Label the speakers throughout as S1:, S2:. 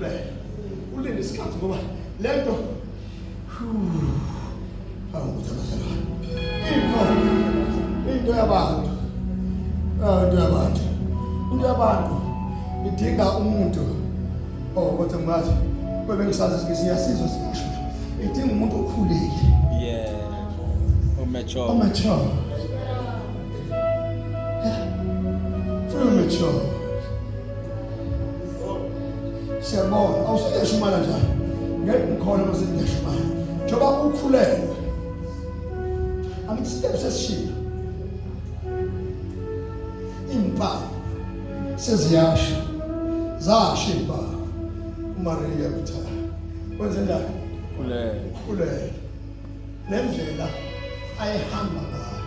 S1: Ukhulele. Ulinde isikhathi ngoba lento into yabantu. Into yabantu idinga umuntu kodwa ngathi kube ngisazi siyasizwa singasho. Idinga umuntu okhulile.
S2: Yeah. Mature.
S1: Very mature. Siyabona, awusiyeshumana njalo. Ngeke ngikhona mase ngiyeshumana. Njoba ukhulelwe. Angithi step sesishilo. Impawu seziyasha. Zasha impawu. uMaria kuthana. Wenze njani? Khulelwe. Lendlela ayihamba ngayo.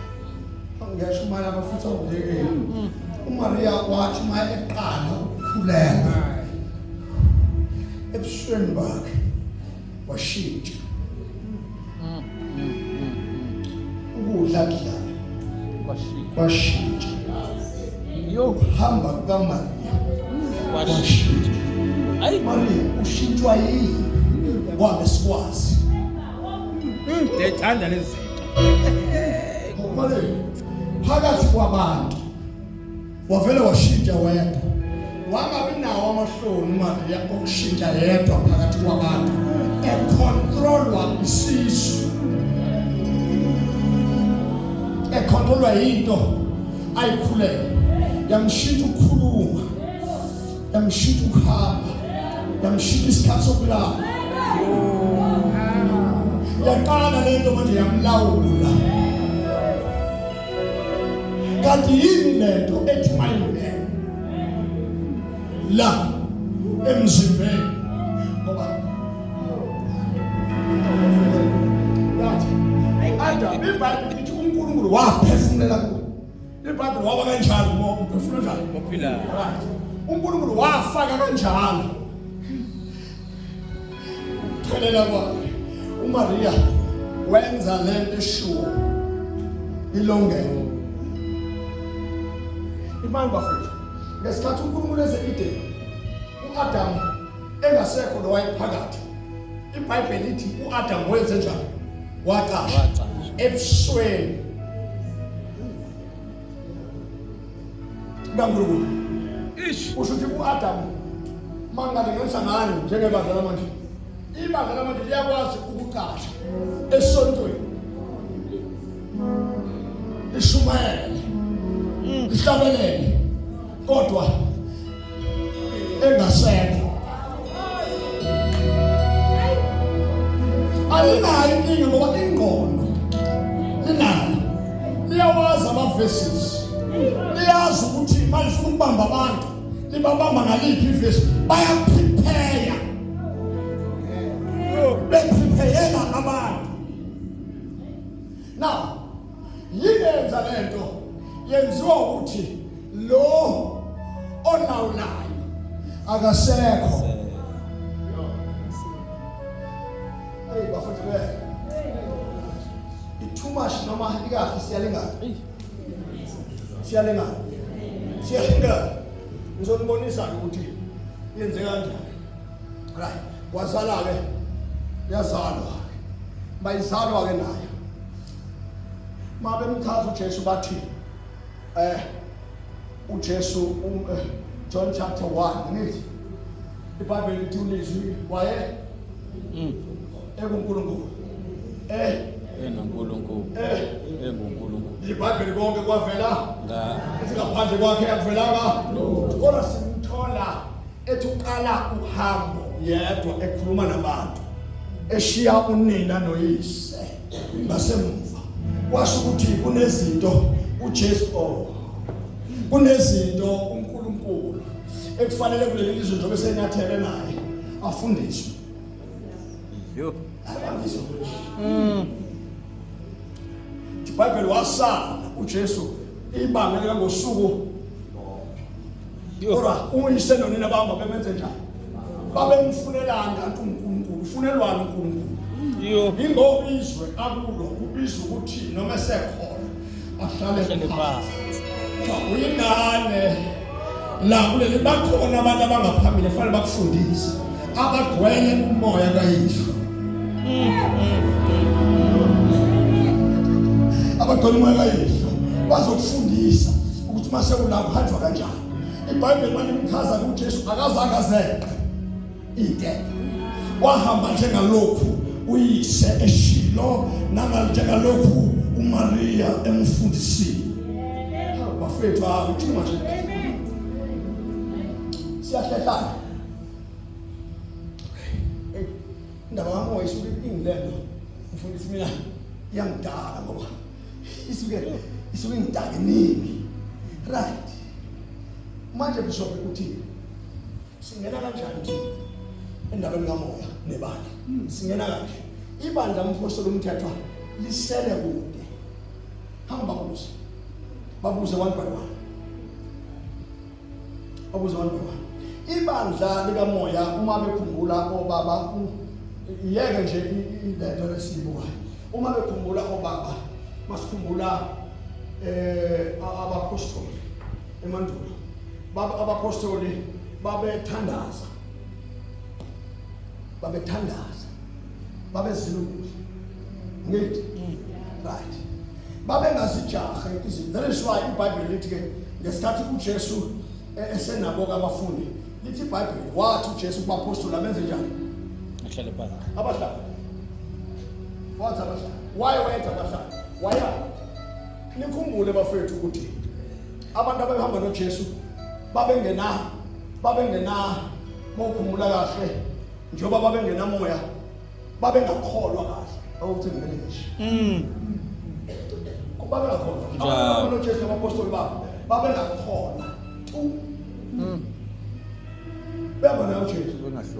S1: Angiyashumana abafutha ubuyekile. uMaria wathi maye eqala ukukhulelwa. Ebusweni bakhe washintsha. Ukudla kwashintsha. Yokuhamba kukaMaria kwashintsha. Hayi Maria ushintshwa yini? Ngoba sikwazi.
S2: Ndethanda lezi zinto.
S1: Maria phakathi kwabantu wavele washintsha wedwa. Wangabi nawo amahloni Maria okushintsha yedwa phakathi kwabantu. Econtrolwa isisu. Econtrolwa yinto ayikhulele. Yamshintsha ukukhuluma. Yamshintsha ukuhamba. Yamshintsha isikhathi sokulala. Yaqala lento manje yamlawula. Kanti yini lento ethi mayine la emzimbeni ngoba yathi ayida iBhayibheli lithi uNkulunkulu waphefumulela kuwo. iBhayibheli waba kanjalo uphefumula njalo
S2: mophila.
S1: Right. uNkulunkulu wafaka kanjalo. Thelela kwakhe uMaria wenza lento eshuwa ilongelo. Imani bafethu ngesikhathi uNkulunkulu eze Eden uAdam engasekho lo wayephakathi. iBhayibheli lithi uAdam wenze njani? Waqasha ebusweni kaNkulunkulu. Usho ukuthi uAdam mangalinganisa ngani njengebandla lamanje. Ibandla lamanje liyakwazi ukuqasha esontweni. Ishumayele. Ihlabelele. Kodwa engasekho. Alinayo inkinga ngoba ingqondo linayo. Liyawazi ama-verses. Liyazi ukuthi malifuna ukubamba abantu libabamba ngaliphi ivesi. Bayaprepare. Beprepare abantu. Now yenza lento yenziwa ukuthi lo onawulayo akasekho. Hey bafethu too much noma ikahle siyalingana ngizonibonisa ukuthi yenze kanjani. Right, wazala ke yazalwa bayizalwa ke naye mabe mthatha uJesu bathi uJesu John chapter 1 ngithi iBhayibheli lithi ulizwi waye enguNkulunkulu
S2: enguNkulunkulu iBhayibheli
S1: konke kwavela ngaphandle kwakhe akuvelanga kodwa simthola ethi uqala uhambo yedwa ekhuluma nabantu eshiya unina noyise ngasemva. Kwasho ukuthi kunezinto uJesu kunezinto uNkulunkulu ekufanele kuleli lizwe njengoba senyathele naye afundiswe. Afundiswe. iBhayibheli wasala uJesu ibanga lika ngosuku. Kodwa uyise nonina bamba bebenze njani? Babemfunelana kanti uNkulunkulu ufunelwana uNkulunkulu. Ingoba izwe akulo ubizwa ukuthi noma esekhona ahlale phansi. Uyingane la kuleli bakhona abantu abangaphambili efanele bakufundise. abagcwele umoya kaYihlo. Abagcwele umoya kaYihlo bazokufundisa ukuthi mase ulapho hanjwa kanjani. iBhayibheli manje lichaza ukuthi uJesu akazange azeqe intebe. Wahamba njengalokhu uyise eShilo nangalokhu uMaria emfundisile. Bafethu uthi manje siyahlala. Indaba yami isuke ingilelo mfundisi mina yangidala ngoba isuke ngidala nini. Right. Manje bishop uthi singena kanjani nje endabeni kamoya nebandla. Singena kanje. Ibandla umphostoli umthethwa lisele kude. Hamba kuze. Babuze one by one. Babuze one by one. Ibandla likamoya uma bekhumbula obaba yeke nje ilento lesibukayo. Uma bekhumbula obaba masikhumbula abapostoli emandulo. Abapostoli babethandaza. Babezilungile. Ngithi right. Babengazijahe izinto. That is why iBhayibheli lithi ke ngesikhathi uJesu esenabo abafundi lithi iBhayibheli wathi uJesu kubapostoli abenze njani?
S2: Ahlale phansi.
S1: Abahlala. Wathi abahlala. Why wenza abahlala? Why? Nikhumbule bafethu ukuthi abantu abahamba noJesu babengena mokhumula kahle njoba babengena moya babengakholwa kahle ukuthi ngileshi babengakholwa abantu noJesu abapostoli babo babengakholwa bebona uJesu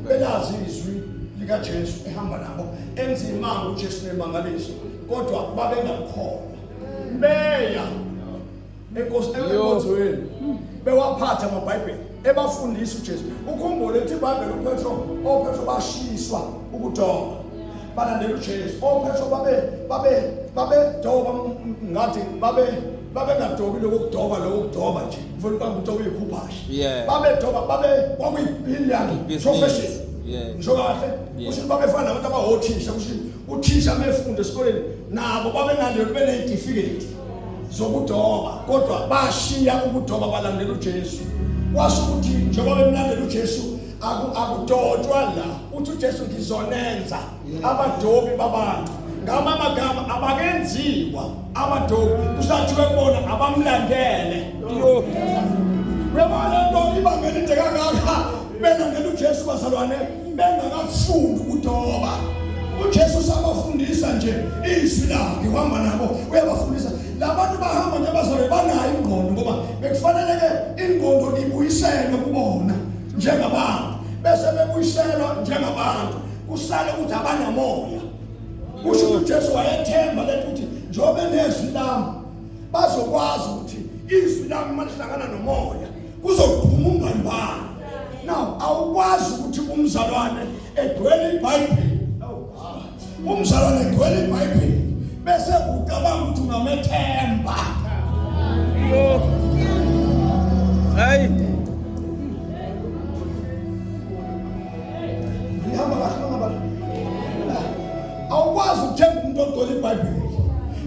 S1: belazi izwi lika Jesu ehamba nabo enzima uJesu nemangaliso kodwa babengakholwa beya enkosini bewaphatha amaBhayibheli ebafundisa uJesu. Ukhumbule ukuthi iBhayibheli uPetro bashiswa ukudoba balandela uJesu. oPetro babedoba ngathi babengadobi lokudoba nje mfuna ukudoba ikhuphashi babedoba kwakuyibhillion profession ngisho kahle ukuthi babefana nabantu abahothisha ukuthi uthisha mefunda esikoleni nabo babengalelo benezitifiketi zokudoba kodwa bashiya ukudoba balandela uJesu. Washo ukuthi njengoba bemlandela uJesu akudodwa la uthi uJesu ngizonenza abadobi babantu ngamagama abakenziwa abadobi kusathiwe kubona abamlandele. Uyabona lo ibangela into kangaka belandela uJesu bazalwane bengakafundi ukudoba. uJesu sabafundisa nje izwi lakhe uhamba nabo uyabafundisa. Labantu bahamba nabazalwane banayo ingqondo ngoba bekufanele ke ingqondo ibuyiselwe kubona njengabantu bese bebuyiselwa njengabantu kusale ukuthi abanamoya. Kusho ukuthi uJesu wayethemba ukuthi njobe nezwi lami bazokwazi ukuthi izwi lami malihlangana nomoya kuzophuma umngani bami. Now awukwazi ukuthi umzalwane egcwele iBhayibheli umzalwane egcwele iBhayibheli bese ucabanga ukuthi ungamethemba.
S2: Hayi
S1: ngihamba kahle ngaba awukwazi ukuthemba umuntu ogcwele iBhayibheli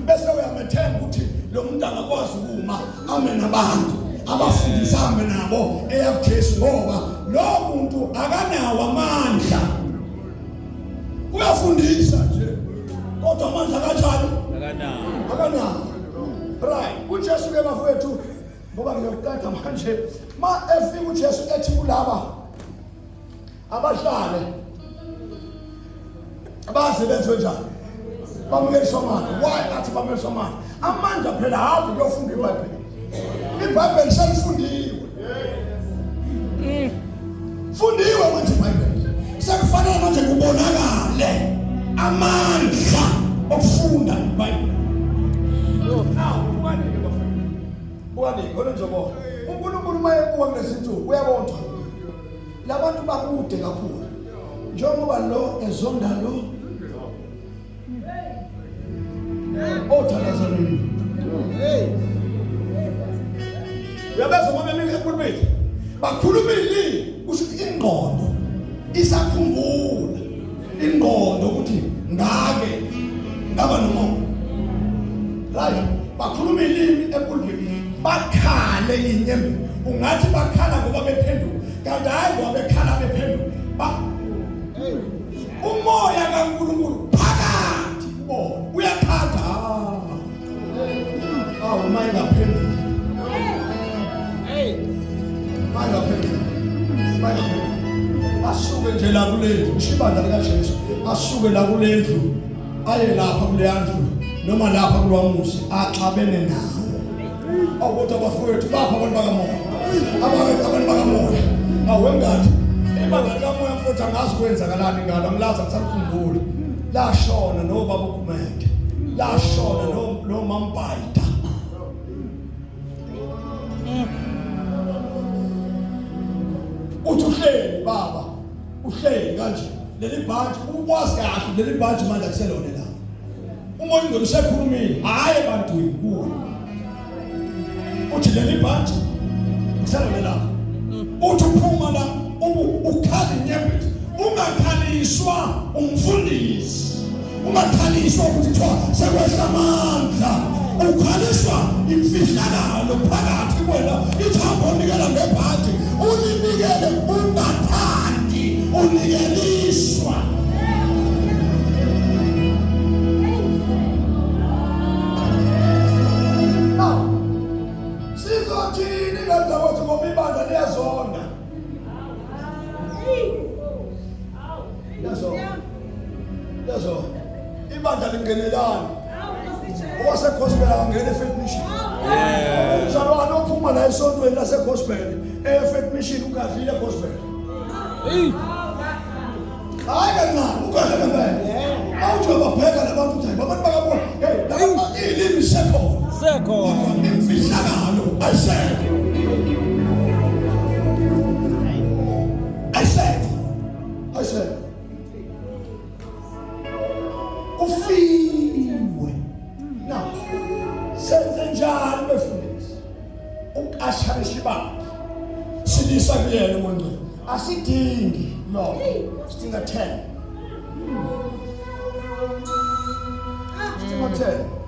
S1: bese uyamethemba ukuthi lo muntu angakwazi ukuma ame nabantu abafundisa ame nabo eyakuJesu ngoba lo muntu akanawo amandla. Uyafundisa nje kodwa amandla kanjani? Akanawo. Right. uJesu ke bafowethu ngoba ngiyoqeda manje ma efika uJesu ethi kulaba abahlale abasebenze njani bamukeliswa manje. Why athi bamukeliswa manje? Amandla phela hafu kuyofunda iBhayibheli. iBhayibheli selifundiwe. Fundiwe manje iBhayibheli. Sekufanele manje kubonakale amandla okufunda iBhayibheli. Now, ubani khona njengoba uNkulunkulu mayebuka kulezinsuku uyabona labantu bakude kakhulu njengoba lo ezonda lo othalazanini uyabaza ngoba mina ekhulumile bakhulumile kusho ingqondo isakhuluma inyembe ungathi bakhala ngoba bephenduka kanti hayi ngoba bekhala bephenduka umoya kaNkulunkulu phakathi kubo uyakhatha manje ngaphenduka manje asuke nje la kulendlu ishibanda lika Jesu asuke la kulendlu aye lapha kule yandlu noma lapha kulwamuzi axabene nawo awuthi abafowethu bapha abantu bakamoya abantu bakamoya awengadi ibanga likamoya mfowethu angazi kwenzakalani ngalo angilazi ngisakukhumbula lashona nobaba uGumede lashona no Mampayita uthi uhleli baba uhleli kanje leli bhanti ukwazi kahle leli bhanti manje akuselona la umoya ingcwele usekhulumile hayi ebantwini kuwe uthi leli bhanti akuselona la uthi uphuma la ukhala inyembezi ungakhaliswa umfundisi ungakhaliswa ukuthi kuthiwa sekwehla amandla ukhaliswa imfihlakalo phakathi kwena ithambo onikela ngebhanti ulinikele ungathandi unikeliswa sizothini ngadawethu ngoba ibandla liyazonda yazo ibandla lingenelana owase gospel angene Faith Mission uzalwane ophuma la esontweni lase gospel Faith Mission ukadlile gospel hayi kancane ukadla ngempela awuthi babheka labantu ukuthi abantu bakabona hey ilimi sekho imfihlakalo ayisekho ufiwe now senze njalo befundisi ukasharisha ibandla silisa kuyena umuntu asidingi lo sidinga 10 sidinga 10